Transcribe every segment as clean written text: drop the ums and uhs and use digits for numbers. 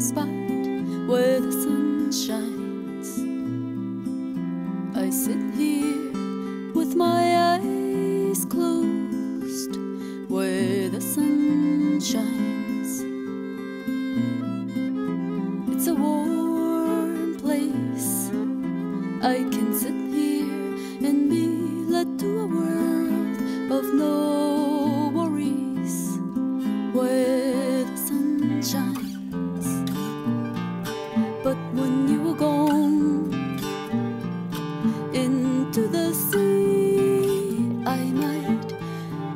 spot where the sun shines. I sit here with my eyes closed where the sun shines. It's a warm place. I can sit here and be led to a world of no worries where the sun shines. But when you are gone into the sea, I might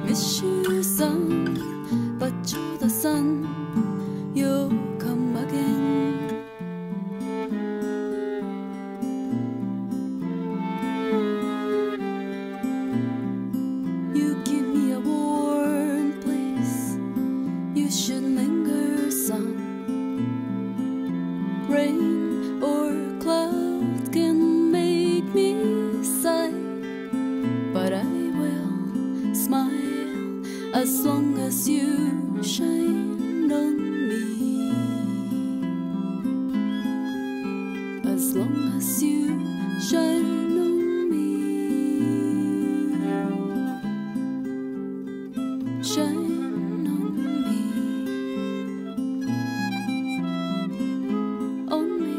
miss you some, but you're the sun, you'll come again. You give me a warm place, you should linger some. Rain or cloud can make me sigh, but I will smile as long as you shine on me. As long as you shine on me. Shine on me. On me. On me.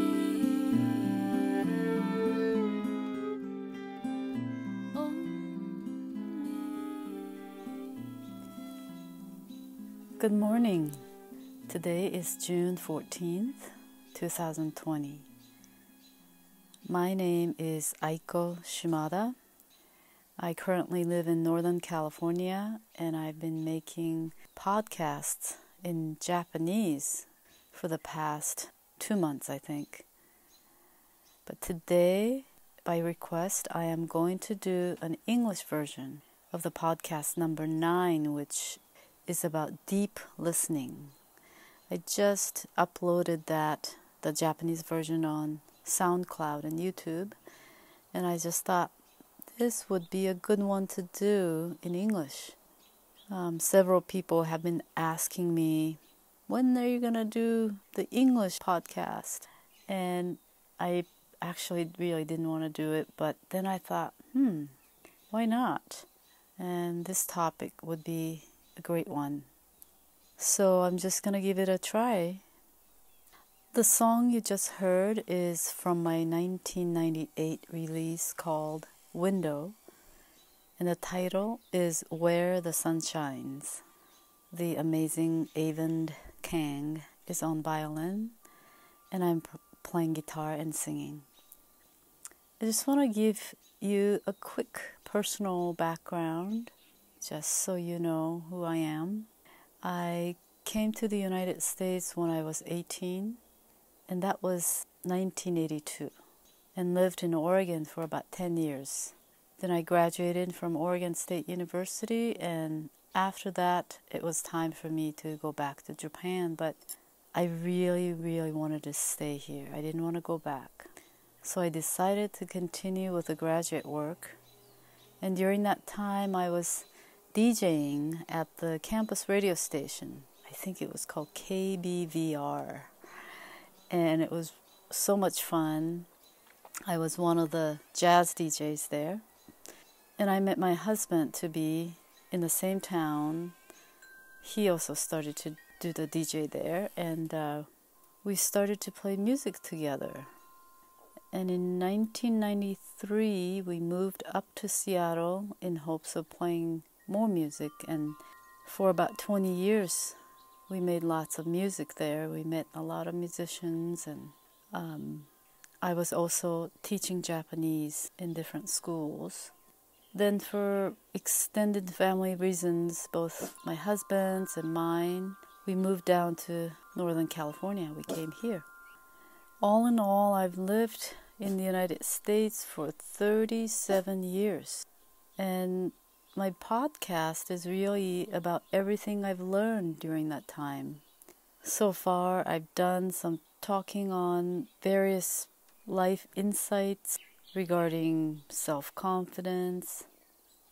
Good morning. Today is June 14th, 2020. My name is Aiko Shimada. I currently live in Northern California, and I've been making podcasts in Japanese for the past 2 months, I think. But today, by request, I am going to do an English version of the podcast number 9, which is about deep listening. I just uploaded the Japanese version on Soundcloud and YouTube, and I just thought this would be a good one to do in English. Several people have been asking me, when are you going to do the English podcast? And I actually really didn't want to do it, but then I thought, why not? And this topic would be a great one. So I'm just going to give it a try. The song you just heard is from my 1998 release called Window, and the title is Where the Sun Shines. The amazing Avend Kang is on violin, and I'm playing guitar and singing. I just want to give you a quick personal background, just so you know who I am. I came to the United States when I was 18, and that was 1982, and lived in Oregon for about 10 years. Then I graduated from Oregon State University, and after that, it was time for me to go back to Japan, but I really, really wanted to stay here. I didn't want to go back. So I decided to continue with the graduate work, and during that time, I was DJing at the campus radio station. I think it was called KBVR, and it was so much fun. I was one of the jazz DJs there, and I met my husband to be in the same town. He also started to do the DJ there, and we started to play music together. And in 1993, we moved up to Seattle in hopes of playing more music, and for about 20 years, we made lots of music there. We met a lot of musicians, and I was also teaching Japanese in different schools. Then for extended family reasons, both my husband's and mine, we moved down to Northern California. We came here. All in all, I've lived in the United States for 37 years. And my podcast is really about everything I've learned during that time. So far, I've done some talking on various life insights regarding self-confidence,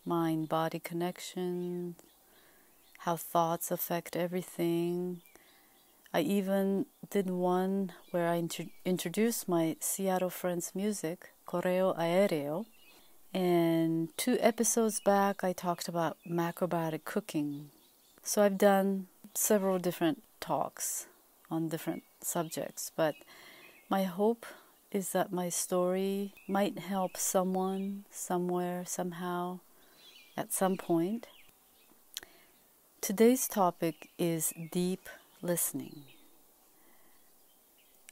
mind-body connection, how thoughts affect everything. I even did one where I introduced my Seattle Friends music, Correo Aereo. And 2 episodes back, I talked about macrobiotic cooking. So I've done several different talks on different subjects, but my hope is that my story might help someone, somewhere, somehow, at some point. Today's topic is deep listening.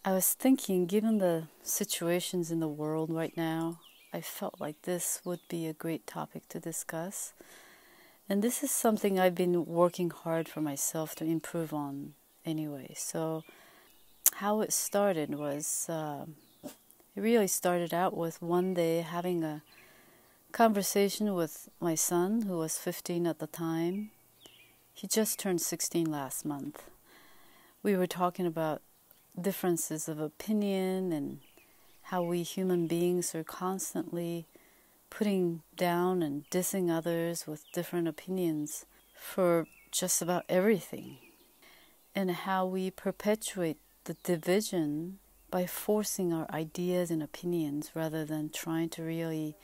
I was thinking, given the situations in the world right now, I felt like this would be a great topic to discuss. And this is something I've been working hard for myself to improve on anyway. So how it started was, it really started out with one day having a conversation with my son, who was 15 at the time. He just turned 16 last month. We were talking about differences of opinion and how we human beings are constantly putting down and dissing others with different opinions for just about everything, and how we perpetuate the division by forcing our ideas and opinions rather than trying to really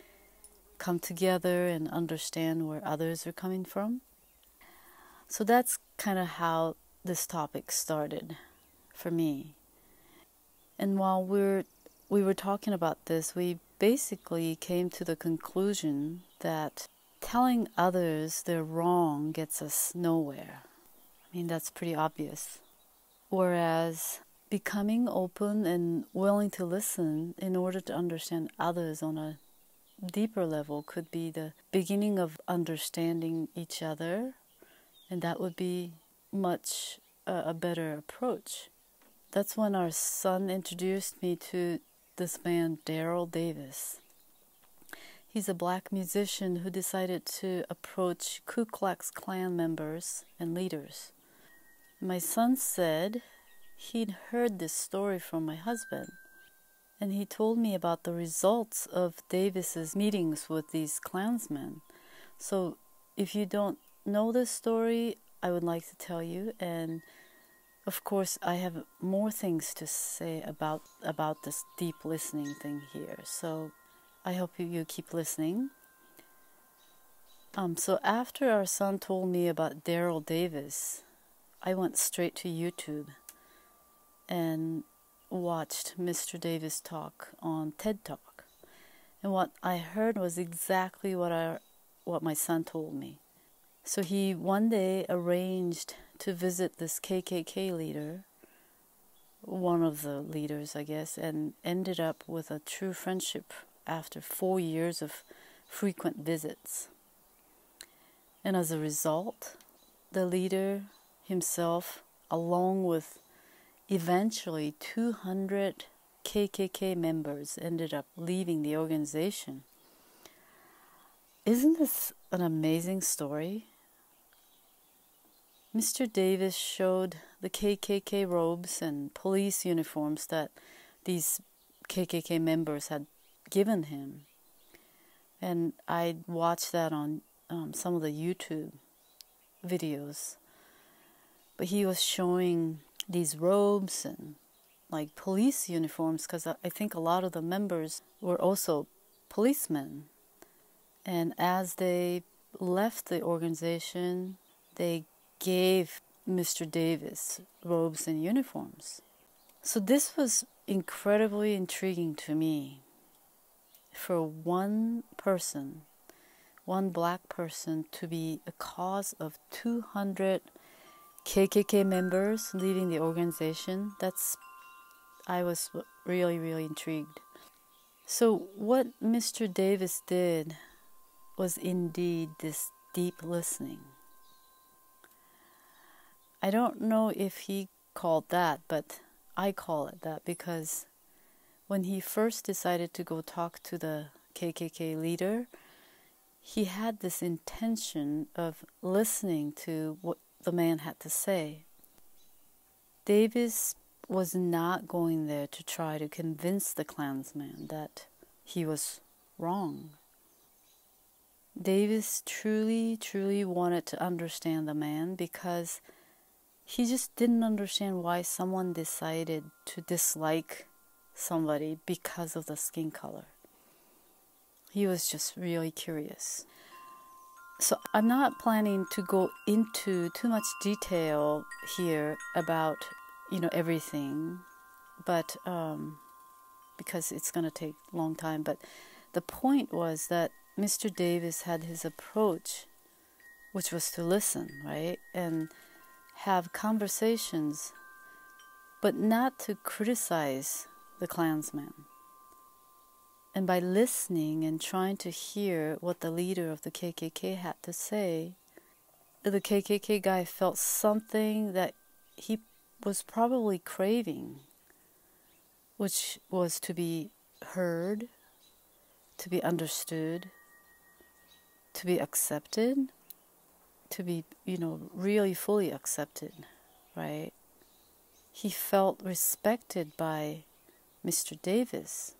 come together and understand where others are coming from. So that's kind of how this topic started for me. And while we were talking about this, we basically came to the conclusion that telling others they're wrong gets us nowhere. I mean, that's pretty obvious. Whereas becoming open and willing to listen in order to understand others on a deeper level could be the beginning of understanding each other, and that would be much a better approach. That's when our son introduced me to this man, Darrel Davis. He's a black musician who decided to approach Ku Klux Klan members and leaders. My son said he'd heard this story from my husband, and he told me about the results of Davis's meetings with these Klansmen. So if you don't know this story, I would like to tell you, and of course I have more things to say about this deep listening thing here. So I hope you keep listening. So after our son told me about Darrel Davis, I went straight to YouTube and watched Mr. Davis talk on TED Talk. And what I heard was exactly what my son told me. So he one day arranged to visit this KKK leader, one of the leaders, I guess, and ended up with a true friendship after 4 years of frequent visits. And as a result, the leader himself, along with eventually 200 KKK members, ended up leaving the organization. Isn't this an amazing story? Mr. Davis showed the KKK robes and police uniforms that these KKK members had given him. And I watched that on some of the YouTube videos. But he was showing these robes and like police uniforms, because I think a lot of the members were also policemen. And as they left the organization, they gave Mr. Davis robes and uniforms. So this was incredibly intriguing to me. For one person, one black person, to be a cause of 200 KKK members leaving the organization, I was really, really intrigued. So what Mr. Davis did was indeed this deep listening. I don't know if he called that, but I call it that, because when he first decided to go talk to the KKK leader, he had this intention of listening to what the man had to say. Davis was not going there to try to convince the Klansman that he was wrong. Davis truly, truly wanted to understand the man, because he just didn't understand why someone decided to dislike somebody because of the skin color. He was just really curious. So I'm not planning to go into too much detail here about, everything, but because it's going to take a long time. But the point was that Mr. Davis had his approach, which was to listen, right? And have conversations, but not to criticize the Klansman. And by listening and trying to hear what the leader of the KKK had to say, the KKK guy felt something that he was probably craving, which was to be heard, to be understood, to be accepted, to be, really fully accepted, right? He felt respected by Mr. Davis,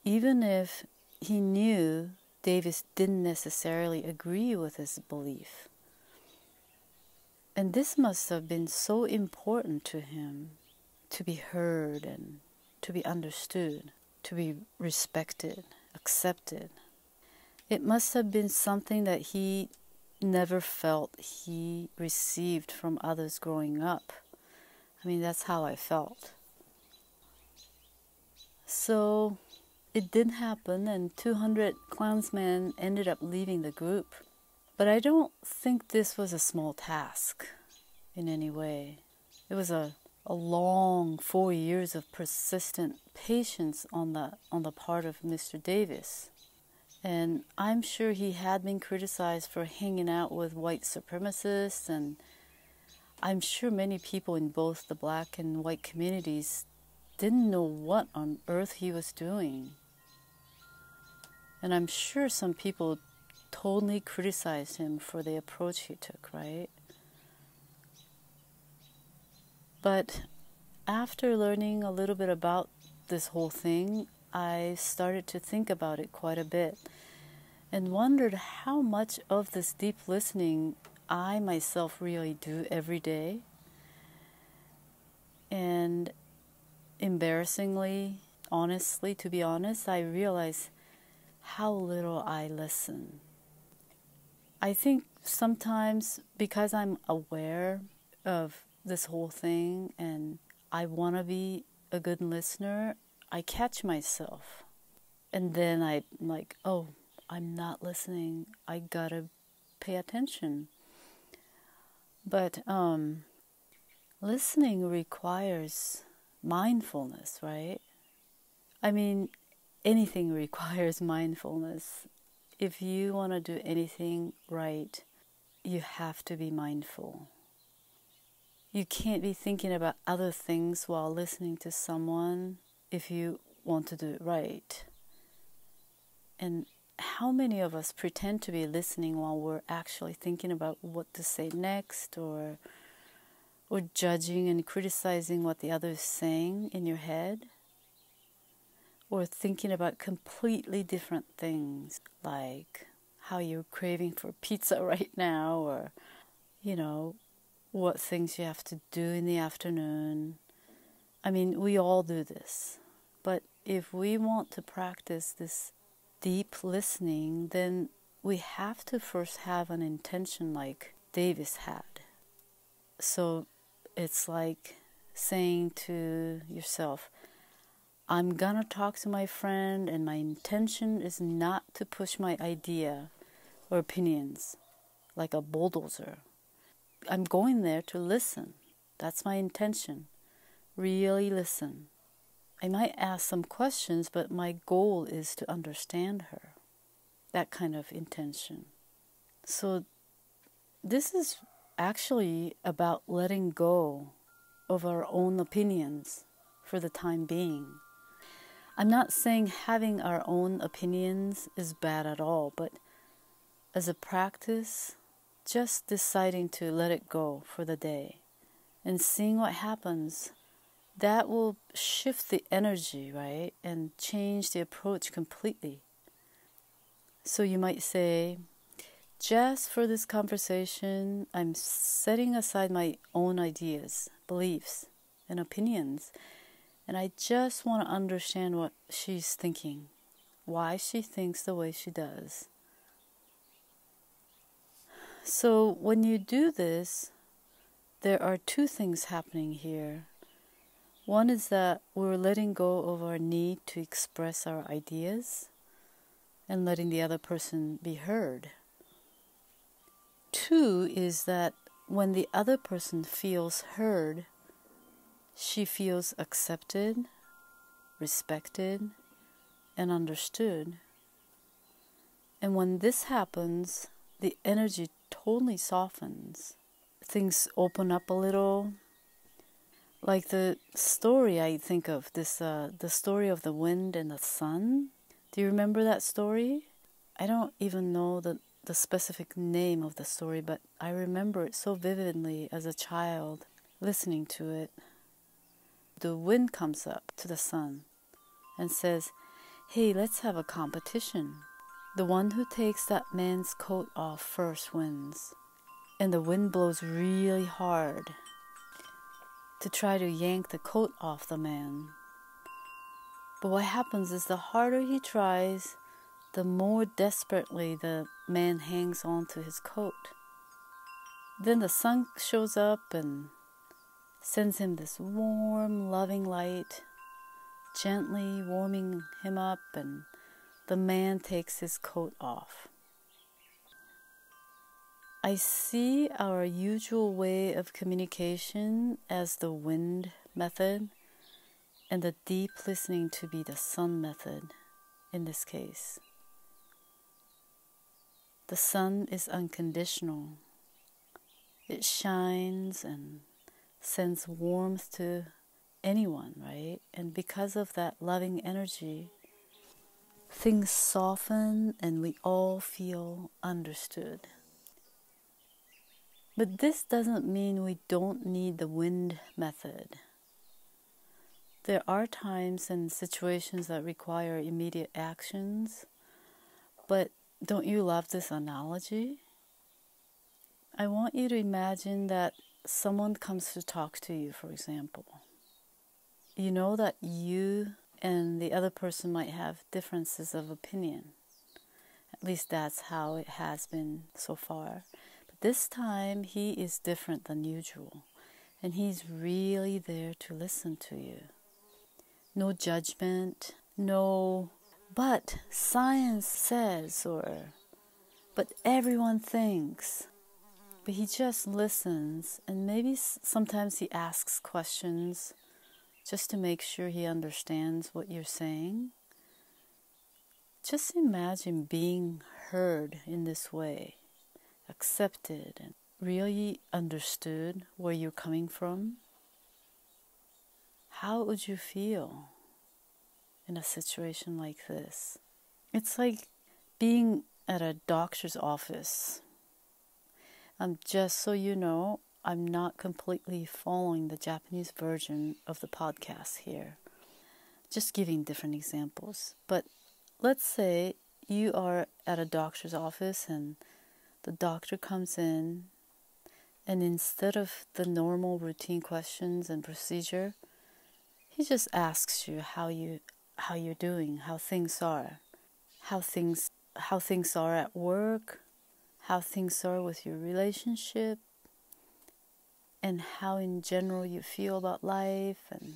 even if he knew Davis didn't necessarily agree with his belief. And this must have been so important to him, to be heard and to be understood, to be respected, accepted. It must have been something that he never felt he received from others growing up. I mean, that's how I felt. So it did happen, and 200 Klansmen ended up leaving the group. But I don't think this was a small task in any way. It was a long 4 years of persistent patience on the part of Mr. Davis. And I'm sure he had been criticized for hanging out with white supremacists, and I'm sure many people in both the black and white communities didn't know what on earth he was doing. And I'm sure some people totally criticized him for the approach he took, right? But after learning a little bit about this whole thing, I started to think about it quite a bit and wondered how much of this deep listening I myself really do every day. And embarrassingly, honestly, to be honest, I realized how little I listen. I think sometimes because I'm aware of this whole thing and I want to be a good listener, I catch myself. And then I'm like, oh, I'm not listening. I gotta pay attention. But listening requires mindfulness, right? I mean, anything requires mindfulness. If you want to do anything right, you have to be mindful. You can't be thinking about other things while listening to someone if you want to do it right. And how many of us pretend to be listening while we're actually thinking about what to say next, or judging and criticizing what the other is saying in your head? Or thinking about completely different things, like how you're craving for pizza right now, or, what things you have to do in the afternoon. I mean, we all do this. But if we want to practice this deep listening, then we have to first have an intention like Davis had. So it's like saying to yourself, I'm gonna talk to my friend, and my intention is not to push my idea or opinions like a bulldozer. I'm going there to listen. That's my intention. Really listen. I might ask some questions, but my goal is to understand her. That kind of intention. So this is actually about letting go of our own opinions for the time being. I'm not saying having our own opinions is bad at all, but as a practice, just deciding to let it go for the day and seeing what happens, that will shift the energy, right? And change the approach completely. So you might say, just for this conversation, I'm setting aside my own ideas, beliefs, and opinions. And I just want to understand what she's thinking, why she thinks the way she does. So when you do this, there are two things happening here. One is that we're letting go of our need to express our ideas and letting the other person be heard. Two is that when the other person feels heard, she feels accepted, respected, and understood. And when this happens, the energy totally softens. Things open up a little. Like the story I think of, the story of the wind and the sun. Do you remember that story? I don't even know the specific name of the story, but I remember it so vividly as a child, listening to it. The wind comes up to the sun and says, "Hey, let's have a competition. The one who takes that man's coat off first wins." And the wind blows really hard to try to yank the coat off the man. But what happens is the harder he tries, the more desperately the man hangs on to his coat. Then the sun shows up and sends him this warm, loving light, gently warming him up, and the man takes his coat off. I see our usual way of communication as the wind method and the deep listening to be the sun method in this case. The sun is unconditional. It shines and sends warmth to anyone, right? And because of that loving energy, things soften and we all feel understood. But this doesn't mean we don't need the wind method. There are times and situations that require immediate actions, but don't you love this analogy? I want you to imagine that someone comes to talk to you, for example. You know that you and the other person might have differences of opinion. At least that's how it has been so far. This time, he is different than usual, and he's really there to listen to you. No judgment, no, but science says, but everyone thinks. But he just listens, and maybe sometimes he asks questions just to make sure he understands what you're saying. Just imagine being heard in this way. Accepted and really understood where you're coming from. How would you feel in a situation like this? It's like being at a doctor's office. Just so you know, I'm not completely following the Japanese version of the podcast here. Just giving different examples. But let's say you are at a doctor's office and the doctor comes in, and instead of the normal routine questions and procedure, he just asks you how you're doing, how things are, how things are at work, how things are with your relationship, and how in general you feel about life and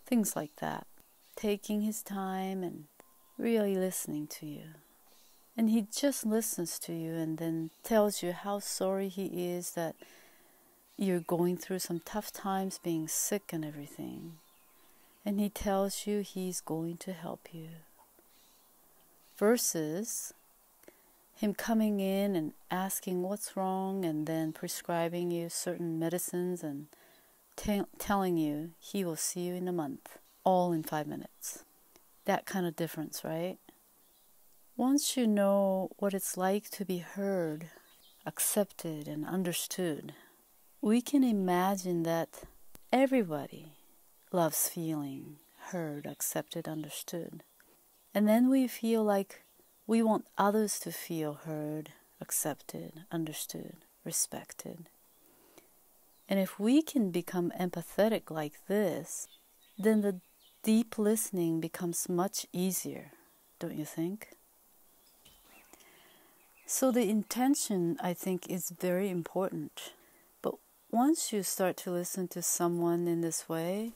things like that. Taking his time and really listening to you. And he just listens to you and then tells you how sorry he is that you're going through some tough times being sick and everything. And he tells you he's going to help you. Versus him coming in and asking what's wrong and then prescribing you certain medicines and telling you he will see you in a month, all in 5 minutes. That kind of difference, right? Once you know what it's like to be heard, accepted, and understood, we can imagine that everybody loves feeling heard, accepted, understood. And then we feel like we want others to feel heard, accepted, understood, respected. And if we can become empathetic like this, then the deep listening becomes much easier, don't you think? So the intention, I think, is very important. But once you start to listen to someone in this way,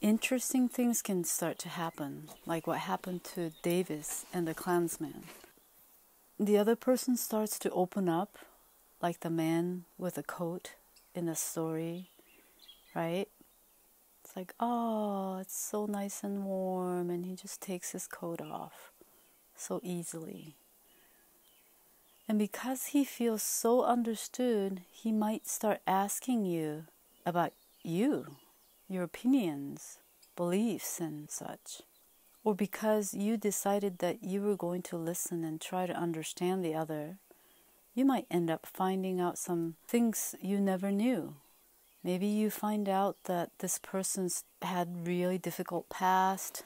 interesting things can start to happen, like what happened to Davis and the Klansman. The other person starts to open up, like the man with a coat in the story, right? It's like, oh, it's so nice and warm, and he just takes his coat off so easily. And because he feels so understood, he might start asking you about you, your opinions, beliefs, and such. Or because you decided that you were going to listen and try to understand the other, you might end up finding out some things you never knew. Maybe you find out that this person's had really difficult past.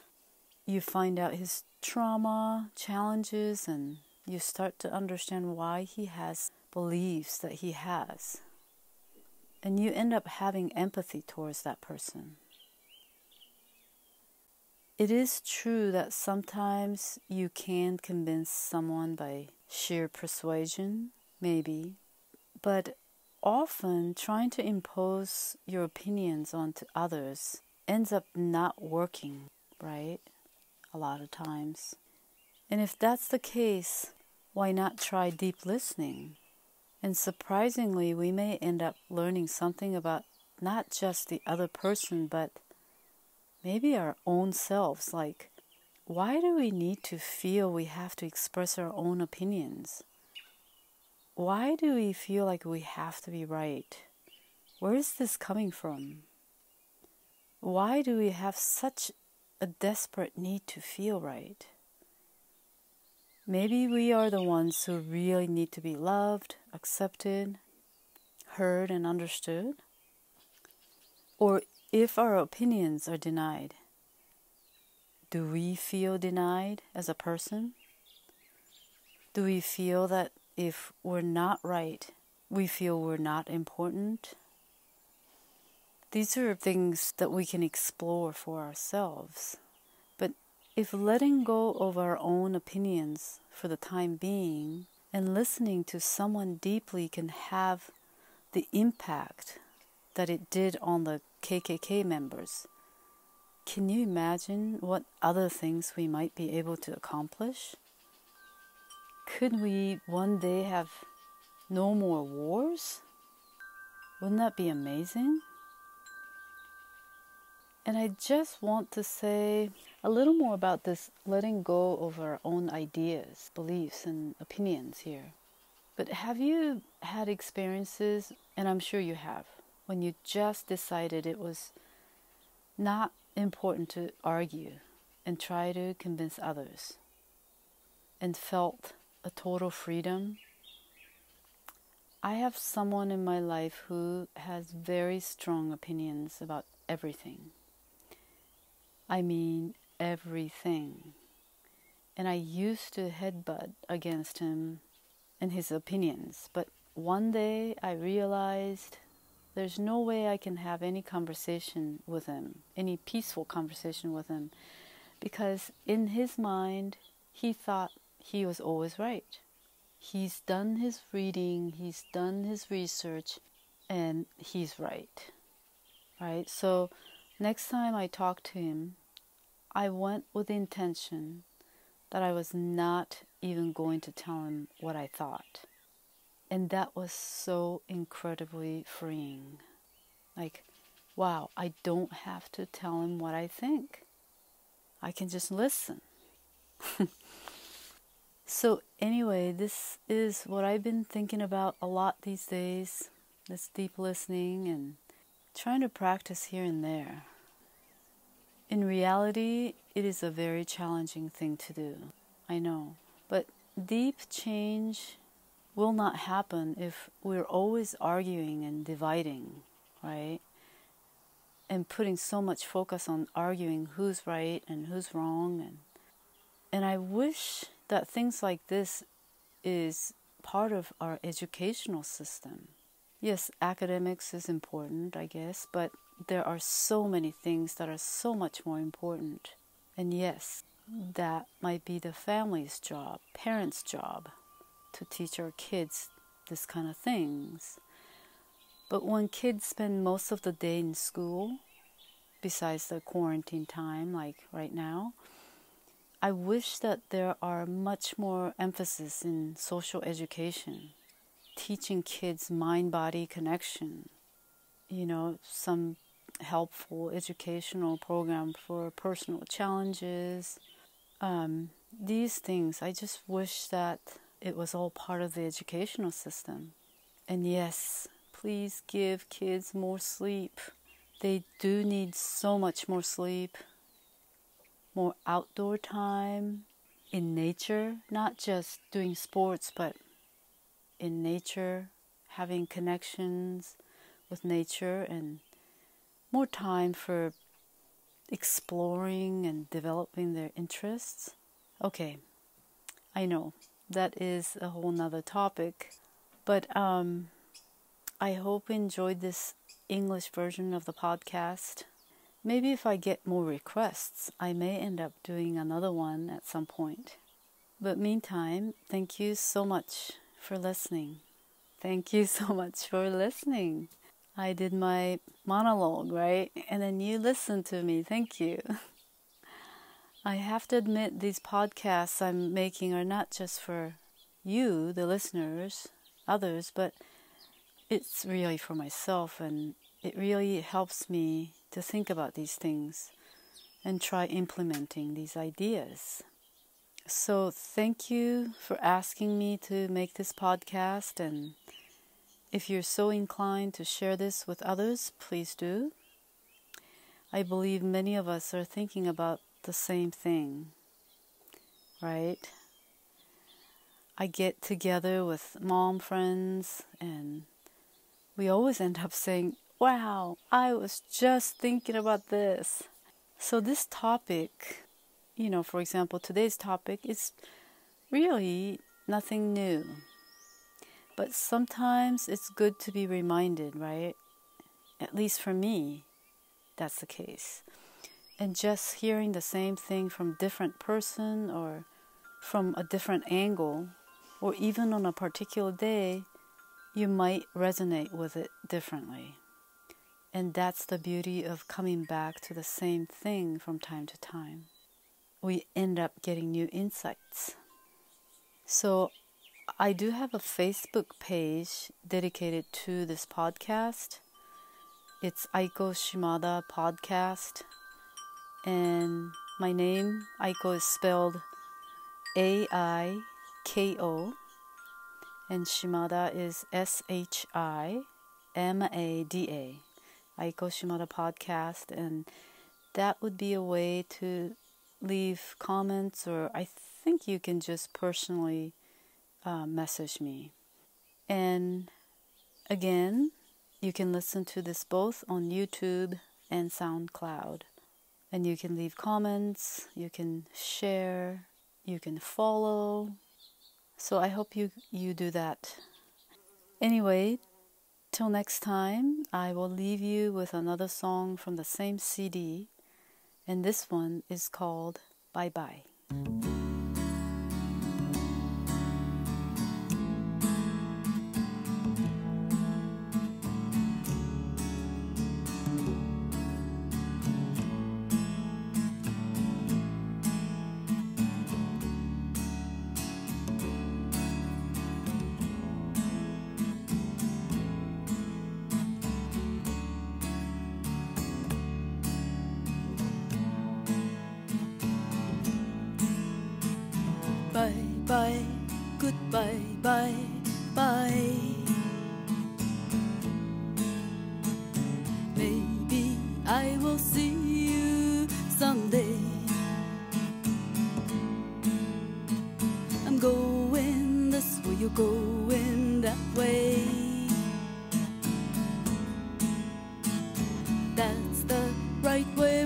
You find out his trauma, challenges, and you start to understand why he has beliefs that he has. And you end up having empathy towards that person. It is true that sometimes you can convince someone by sheer persuasion, maybe, but often trying to impose your opinions onto others ends up not working, right? A lot of times. And if that's the case, why not try deep listening? And surprisingly, we may end up learning something about not just the other person, but maybe our own selves. Like, why do we need to feel we have to express our own opinions? Why do we feel like we have to be right? Where is this coming from? Why do we have such a desperate need to feel right? Maybe we are the ones who really need to be loved, accepted, heard, and understood. Or if our opinions are denied, do we feel denied as a person? Do we feel that if we're not right, we feel we're not important? These are things that we can explore for ourselves. But if letting go of our own opinions for the time being and listening to someone deeply can have the impact that it did on the KKK members, can you imagine what other things we might be able to accomplish? Could we one day have no more wars? Wouldn't that be amazing? And I just want to say a little more about this letting go of our own ideas, beliefs, and opinions here. But have you had experiences, and I'm sure you have, when you just decided it was not important to argue and try to convince others and felt a total freedom? I have someone in my life who has very strong opinions about everything. I mean everything. And I used to headbutt against him and his opinions. But one day I realized there's no way I can have any conversation with him, any peaceful conversation with him, because in his mind, he thought he was always right. He's done his reading, he's done his research, and he's right. Right? So next time I talked to him, I went with the intention that I was not even going to tell him what I thought. And that was so incredibly freeing. Like, wow, I don't have to tell him what I think. I can just listen. So anyway, this is what I've been thinking about a lot these days, this deep listening and trying to practice here and there. In reality, it is a very challenging thing to do, I know. But deep change will not happen if we're always arguing and dividing, right? And putting so much focus on arguing who's right and who's wrong. And I wish that things like this is part of our educational system. Yes, academics is important, I guess, but there are so many things that are so much more important. And yes, that might be the family's job, parents' job, to teach our kids this kind of things. But when kids spend most of the day in school, besides the quarantine time, like right now, I wish that there are much more emphasis in social education, teaching kids mind-body connection, some helpful educational program for personal challenges. These things, I just wish that it was all part of the educational system. And yes, please give kids more sleep. They do need so much more sleep, more outdoor time in nature, not just doing sports, but in nature, having connections with nature, and more time for exploring and developing their interests. Okay, I know that is a whole nother topic, but I hope you enjoyed this English version of the podcast. Maybe if I get more requests, I may end up doing another one at some point. But meantime, thank you so much for listening. Thank you so much for listening. I did my monologue, right? And then you listened to me. Thank you. I have to admit, these podcasts I'm making are not just for you, the listeners, others, but it's really for myself, and it really helps me to think about these things and try implementing these ideas. So thank you for asking me to make this podcast, and if you're so inclined to share this with others, please do. I believe many of us are thinking about the same thing, right? I get together with mom friends, and we always end up saying, wow, I was just thinking about this. So this topic, for example, today's topic is really nothing new. But sometimes it's good to be reminded, right? At least for me, that's the case. And just hearing the same thing from a different person or from a different angle, or even on a particular day, you might resonate with it differently. And that's the beauty of coming back to the same thing from time to time. We end up getting new insights. So I do have a Facebook page dedicated to this podcast. It's Aiko Shimada Podcast. And my name, Aiko, is spelled A-I-K-O. And Shimada is S-H-I-M-A-D-A. Aiko Shimada Podcast. And that would be a way to leave comments, or I think you can just personally message me. And again, you can listen to this both on YouTube and Soundcloud. And you can leave comments, you can share, you can follow. So I hope you do that. Anyway, till next time, I will leave you with another song from the same CD. And this one is called Bye Bye. Bye bye, goodbye, bye bye. Maybe I will see you someday. I'm going this way, you're going that way. That's the right way.